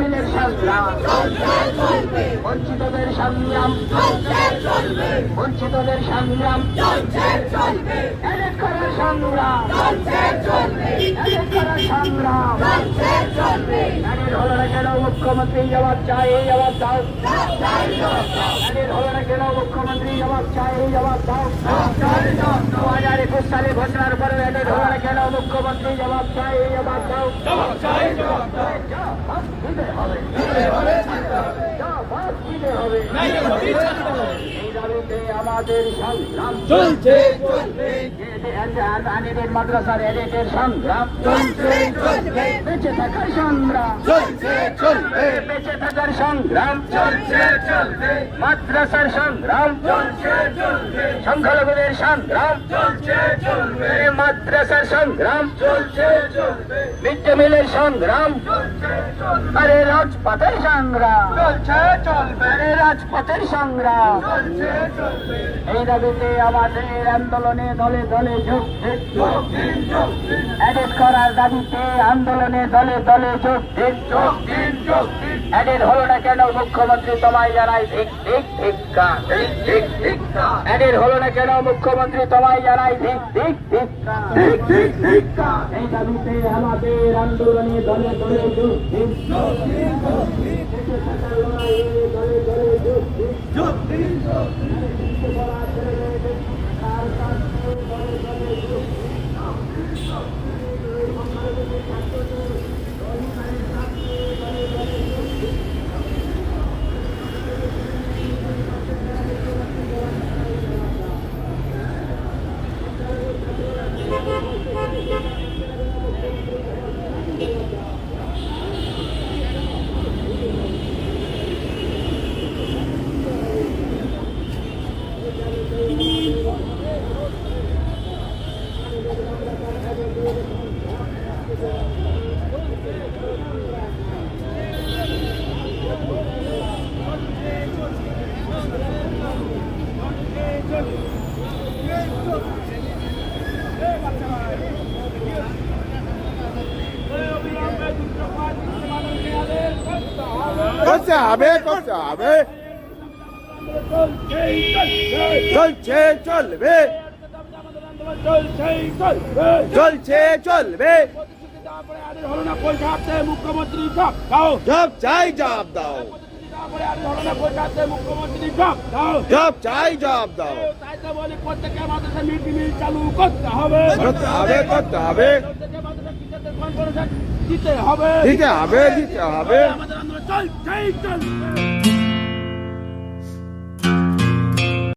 মিলের সংগ্রাম বঞ্চিতদের সংগ্রাম বঞ্চিতদের সংগ্রাম এদের করার সংগ্রাম এদের করার সংগ্রাম এদের হলো না কেন মুখ্যমন্ত্রী জবাব চাই এই জবাব দাও এদের হলো না কেন মুখ্যমন্ত্রী জবাব চাই এই জবাব দাও 2021 সালে ঘোষণার পরে এদের হলো না কেন মুখ্যমন্ত্রী জবাব চাই এই জবাব দাও আমাদের সংগ্রাম চলছে মাদ্রাসার এদের সংগ্রাম বেঁচে থাকার সংগ্রাম বেঁচে থাকার সংগ্রাম মাদ্রাসার সংগ্রাম সংখ্যালঘুদের সংগ্রাম মাদ্রাসার সংগ্রাম মিড ডে মিলের সংগ্রাম আরে রাজপথের সংগ্রাম আরে রাজপথের সংগ্রাম এই দাবিতে আমাদের আন্দোলনে দলে দলে যোগ অ্যাডেড করার দাবিতে আন্দোলনে দলে দলে যোগ অ্যাডেড হলো না কেন মুখ্যমন্ত্রী তোমায় জানাই ধিক ধিক ধিক্কার অ্যাডেড হলো না কেন মুখ্যমন্ত্রী তোমায় জানাই ধিক ধিক ধিক্কার এই দাবিতে আমাদের আন্দোলনে দলে দলে যোগ করতে হবে চলছে চলবে মুখ্যমন্ত্রী জব চাই জবাব দাও মুখ্যমন্ত্রী জব চাই জবাব দাও বলি প্রত্যেকের মাদ্রাসা মিড ডে মিল চালু করতে হবে দিতে হবে আমাদের আন্দোলন চলছে